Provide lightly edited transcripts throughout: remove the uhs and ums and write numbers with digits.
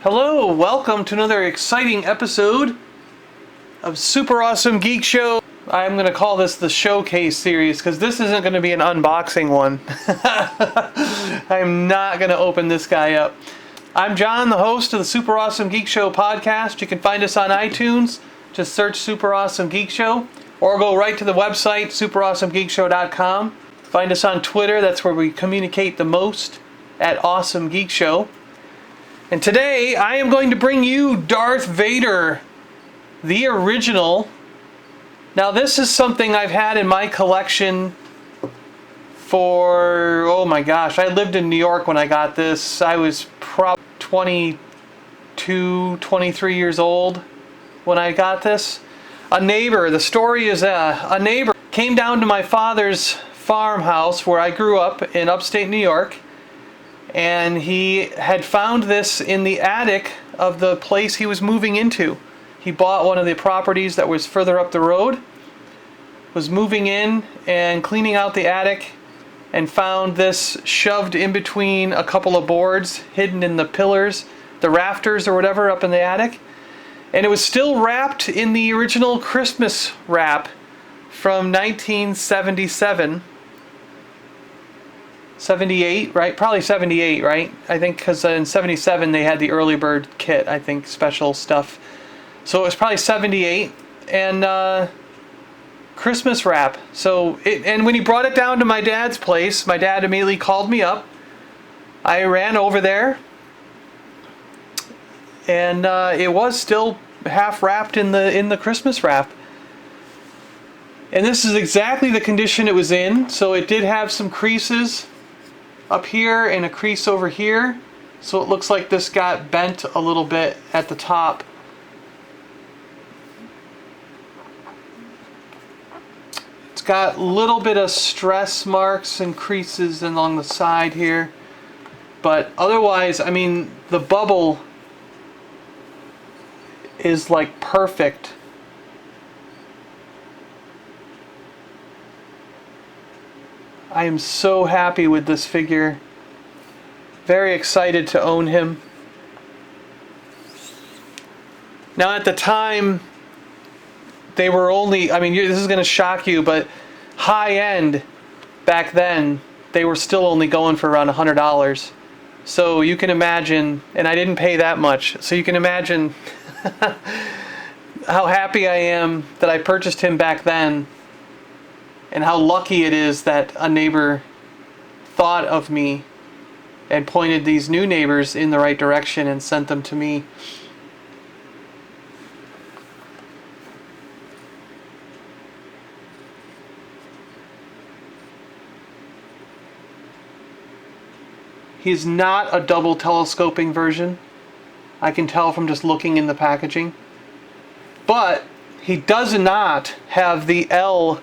Hello, welcome to another exciting episode of Super Awesome Geek Show. I'm going to call this the Showcase series because this isn't going to be an unboxing one. I'm not going to open this guy up. I'm John, the host of the Super Awesome Geek Show podcast. You can find us on iTunes. Just search Super Awesome Geek Show or go right to the website, SuperAwesomeGeekShow.com. Find us on Twitter. That's where we communicate the most, at Awesome Geek Show. And today I am going to bring you Darth Vader, the original. Now this is something I've had in my collection for, oh my gosh, I lived in New York when I got this. I was probably 22, 23 years old when I got this. A neighbor, the story is a neighbor came down to my father's farmhouse where I grew up in upstate New York. And he had found this in the attic of the place he was moving into. He bought one of the properties that was further up the road, was moving in and cleaning out the attic, and found this shoved in between a couple of boards, hidden in the pillars, the rafters or whatever up in the attic. And it was still wrapped in the original Christmas wrap from 1977. 78, right? Probably 78, right? I think because in 77 they had the early bird kit, I think, special stuff. So it was probably 78 and Christmas wrap. So and when he brought it down to my dad's place, my dad immediately called me up. I ran over there and it was still half wrapped in the Christmas wrap. And this is exactly the condition it was in. So it did have some creases up here and a crease over here, so it looks like this got bent a little bit at the top. It's got a little bit of stress marks and creases along the side here, but otherwise, I mean, the bubble is like perfect. I am so happy with this figure. Very excited to own him. Now at the time, they were only, I mean, this is going to shock you, but high end back then, they were still only going for around $100. So you can imagine, and I didn't pay that much, so you can imagine how happy I am that I purchased him back then. And how lucky it is that a neighbor thought of me and pointed these new neighbors in the right direction and sent them to me. He's not a double telescoping version. I can tell from just looking in the packaging. But he does not have the L-shaped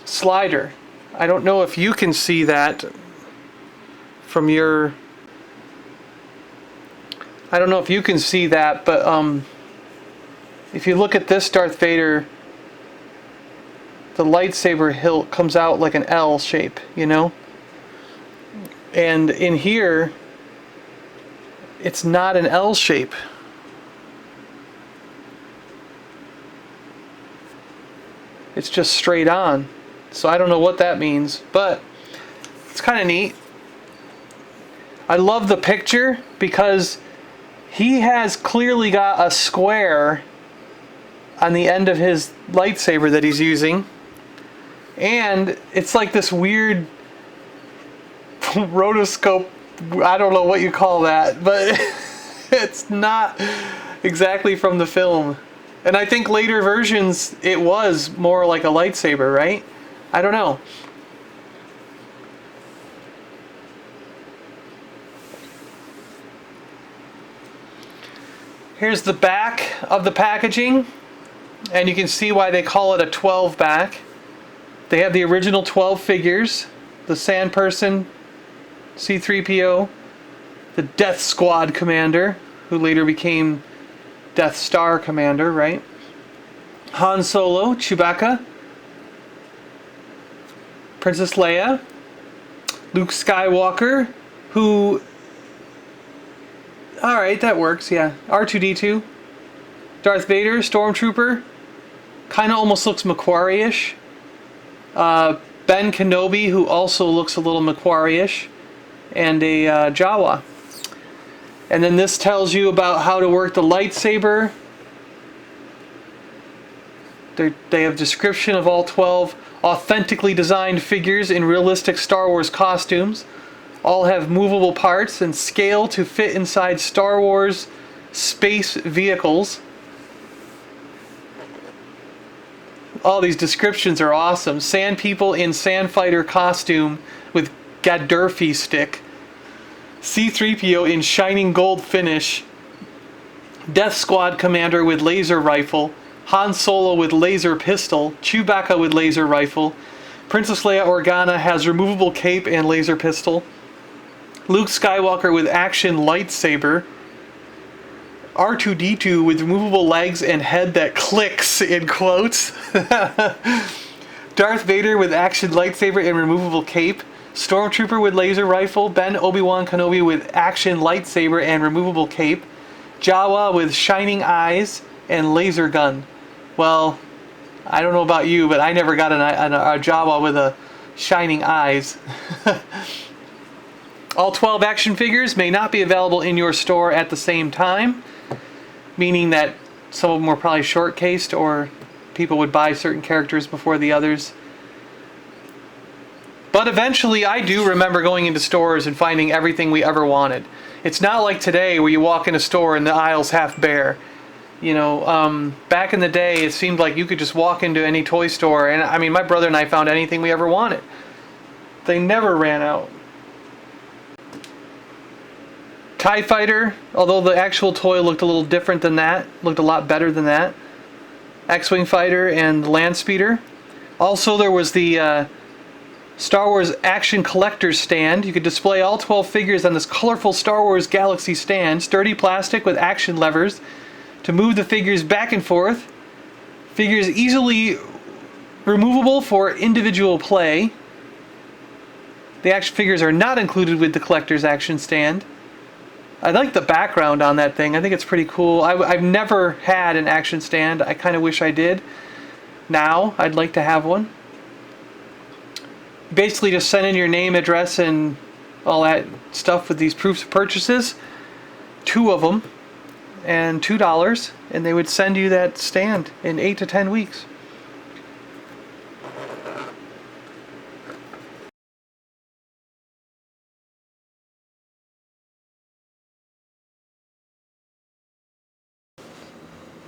slider. I don't know if you can see that from your, I don't know if you can see that, but if you look at this Darth Vader, the lightsaber hilt comes out like an L shape, you know? And in here, it's not an L shape. It's just straight on. So I don't know what that means, but it's kind of neat. I love the picture because he has clearly got a square on the end of his lightsaber that he's using. And it's like this weird rotoscope, I don't know what you call that, but it's not exactly from the film. And I think later versions it was more like a lightsaber, right? I don't know. Here's the back of the packaging, and you can see why they call it a 12 back. They have the original 12 figures, the Sand Person, C-3PO, the Death Squad Commander, who later became Death Star Commander, right? Han Solo, Chewbacca, Princess Leia, Luke Skywalker, who... Alright, that works, yeah. R2-D2, Darth Vader, Stormtrooper, kind of almost looks Macquarie-ish. Ben Kenobi, who also looks a little Macquarie-ish, and a Jawa. And then this tells you about how to work the lightsaber. They have description of all 12 authentically designed figures in realistic Star Wars costumes. All have movable parts and scale to fit inside Star Wars space vehicles. All these descriptions are awesome. Sand people in Sandfighter costume with Gaddafi stick. C-3PO in shining gold finish. Death Squad commander with laser rifle. Han Solo with laser pistol. Chewbacca with laser rifle. Princess Leia Organa has removable cape and laser pistol. Luke Skywalker with action lightsaber. R2-D2 with removable legs and head that clicks, in quotes. Darth Vader with action lightsaber and removable cape. Stormtrooper with laser rifle. Ben Obi-Wan Kenobi with action lightsaber and removable cape. Jawa with shining eyes and laser gun. Well, I don't know about you, but I never got a Jawa with a shining eyes. All 12 action figures may not be available in your store at the same time, meaning that some of them were probably short-cased or people would buy certain characters before the others. But eventually, I do remember going into stores and finding everything we ever wanted. It's not like today where you walk in a store and the aisle's half bare. You know, back in the day, it seemed like you could just walk into any toy store, and I mean, my brother and I found anything we ever wanted. They never ran out. TIE Fighter, although the actual toy looked a little different than that, looked a lot better than that. X-Wing Fighter and Land Speeder. Also, there was the Star Wars Action Collector's Stand. You could display all 12 figures on this colorful Star Wars Galaxy stand. Sturdy plastic with action levers to move the figures back and forth. Figures easily removable for individual play. The action figures are not included with the collector's action stand. I like the background on that thing. I think it's pretty cool. I've never had an action stand. I kind of wish I did. Now, I'd like to have one. Basically, just send in your name, address, and all that stuff with these proofs of purchases. 2 of them, and $2, and they would send you that stand in 8 to 10 weeks.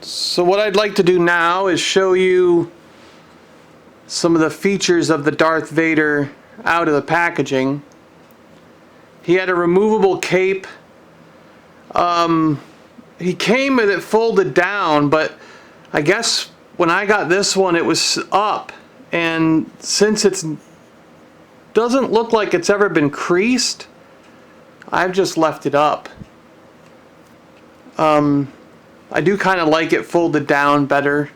So what I'd like to do now is show you some of the features of the Darth Vader out of the packaging. He had a removable cape. He came with it folded down, but I guess when I got this one it was up, and since it doesn't look like it's ever been creased, I've just left it up. I do kind of like it folded down better.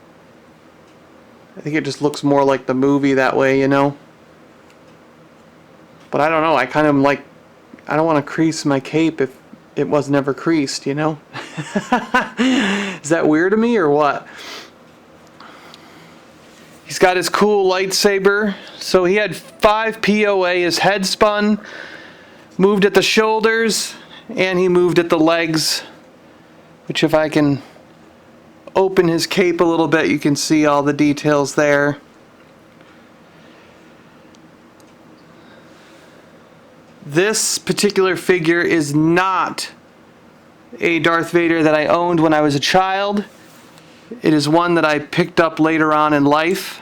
I think it just looks more like the movie that way, you know. But I don't know, I kind of like, I don't want to crease my cape if it was never creased, you know. Is that weird to me or what? He's got his cool lightsaber. So he had 5 POA, his head spun, moved at the shoulders, and he moved at the legs. Which if I can open his cape a little bit, you can see all the details there. This particular figure is not a Darth Vader that I owned when I was a child. It is one that I picked up later on in life.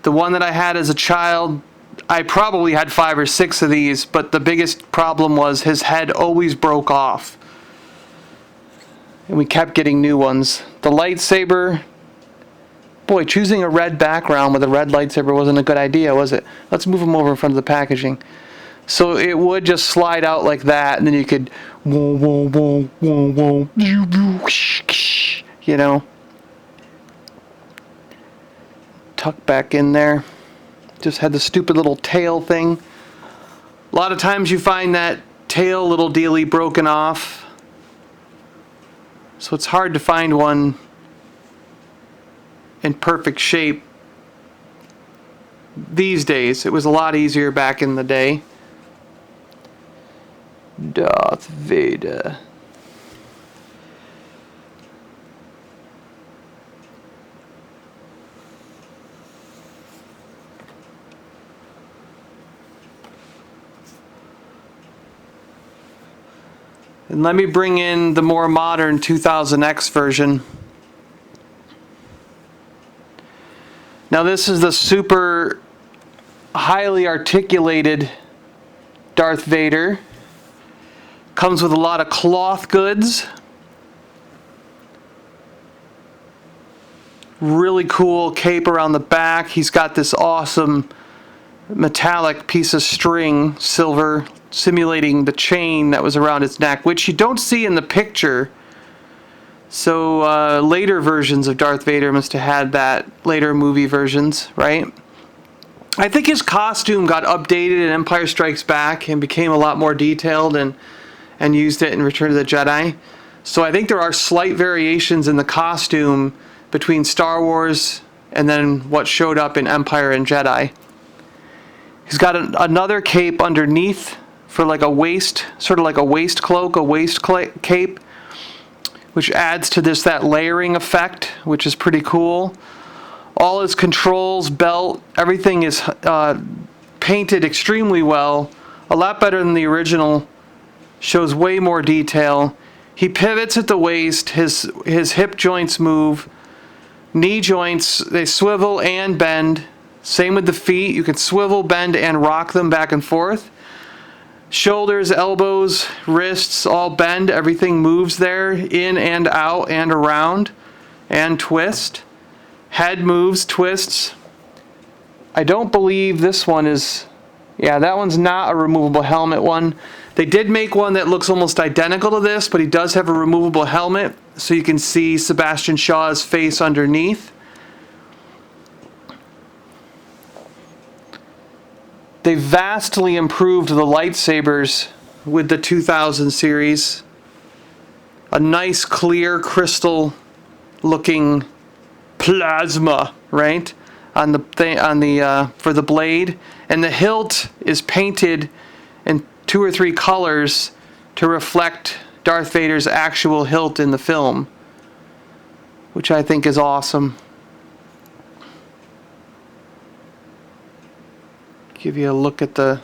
The one that I had as a child, I probably had 5 or 6 of these, but the biggest problem was his head always broke off. And we kept getting new ones. The lightsaber, boy, choosing a red background with a red lightsaber wasn't a good idea, was it? Let's move them over in front of the packaging. So it would just slide out like that, and then you could, you know. tucked back in there. Just had the stupid little tail thing. A lot of times you find that tail little dealie broken off. So it's hard to find one in perfect shape these days. It was a lot easier back in the day. Darth Vader. And let me bring in the more modern 2000X version. Now this is the super highly articulated Darth Vader. Comes with a lot of cloth goods. Really cool cape around the back. He's got this awesome metallic piece of string, silver, simulating the chain that was around his neck, which you don't see in the picture. So later versions of Darth Vader must have had that, later movie versions, right? I think his costume got updated in Empire Strikes Back and became a lot more detailed and used it in Return of the Jedi. So I think there are slight variations in the costume between Star Wars and then what showed up in Empire and Jedi. He's got another cape underneath for like a waist, sort of like a waist cloak, a waist cape, which adds to that layering effect, which is pretty cool. All his controls, belt, everything is painted extremely well, a lot better than the original. Shows way more detail. He pivots at the waist, his hip joints move, knee joints, they swivel and bend. Same with the feet, you can swivel, bend, and rock them back and forth. Shoulders, elbows, wrists, all bend. Everything moves there, in and out and around, and twist. Head moves, twists. I don't believe this one is... Yeah, that one's not a removable helmet one. They did make one that looks almost identical to this, but he does have a removable helmet, so you can see Sebastian Shaw's face underneath. They vastly improved the lightsabers with the 2000 series. A nice, clear, crystal-looking plasma, right, on the for the blade, and the hilt is painted in 2 or 3 colors to reflect Darth Vader's actual hilt in the film, which I think is awesome. Give you a look at the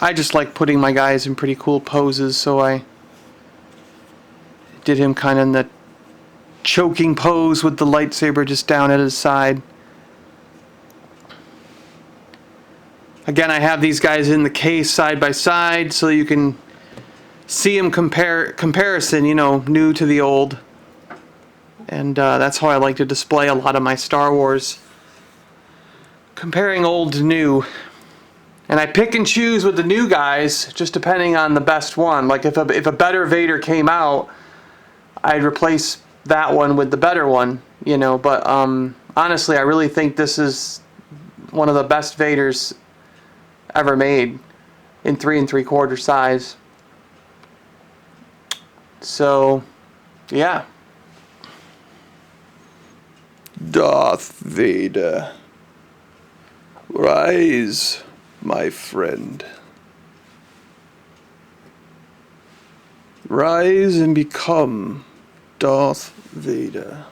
I just like putting my guys in pretty cool poses, so I did him kind of in the choking pose with the lightsaber just down at his side. Again, I have these guys in the case side by side so you can see them comparison, you know, new to the old. And that's how I like to display a lot of my Star Wars. Comparing old to new. And I pick and choose with the new guys, just depending on the best one. Like if a better Vader came out, I'd replace that one with the better one, you know. But honestly, I really think this is one of the best Vaders ever made in 3 3/4 size. So, yeah. Darth Vader, rise, my friend. Rise and become Darth Vader.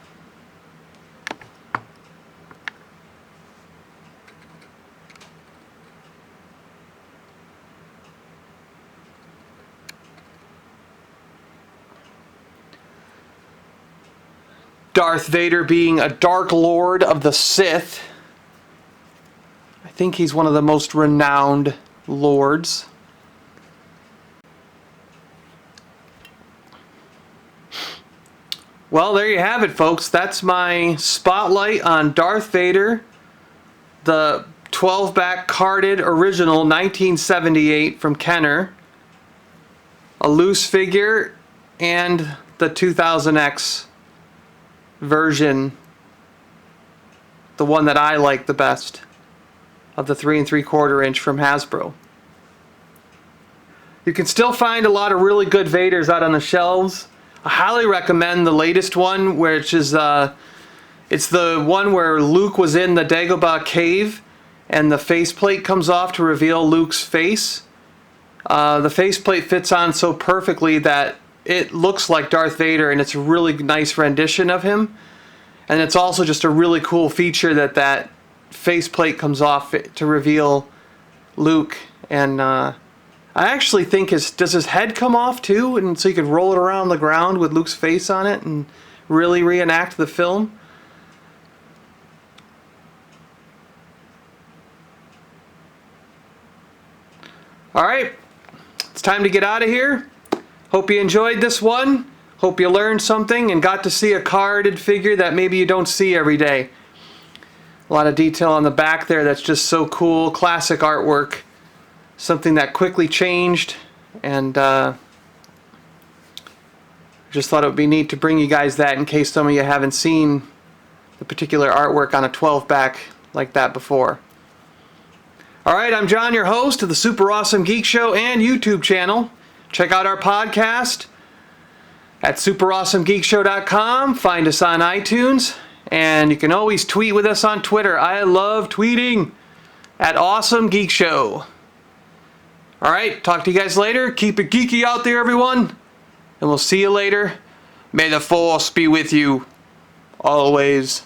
Darth Vader being a Dark Lord of the Sith. I think he's one of the most renowned lords. Well, there you have it, folks. That's my spotlight on Darth Vader, the 12-back carded original 1978 from Kenner. a loose figure, and the 2000X version, the one that I like the best, of the 3 3/4 inch from Hasbro. You can still find a lot of really good Vaders out on the shelves. I highly recommend the latest one, which is it's the one where Luke was in the Dagobah cave and the faceplate comes off to reveal Luke's face. The faceplate fits on so perfectly that it looks like Darth Vader, and it's a really nice rendition of him. And it's also just a really cool feature that that faceplate comes off to reveal Luke. And I actually think does his head come off too? And so you could roll it around the ground with Luke's face on it and really reenact the film. Alright, it's time to get out of here. Hope you enjoyed this one. Hope you learned something and got to see a carded figure that maybe you don't see every day. A lot of detail on the back there that's just so cool. Classic artwork. Something that quickly changed, and just thought it would be neat to bring you guys that in case some of you haven't seen the particular artwork on a 12-back like that before. Alright, I'm John, your host of the Super Awesome Geek Show and YouTube channel. Check out our podcast at SuperAwesomeGeekShow.com. Find us on iTunes, and you can always tweet with us on Twitter. I love tweeting at Awesome Geek Show. Alright, talk to you guys later. Keep it geeky out there, everyone. And we'll see you later. May the Force be with you always.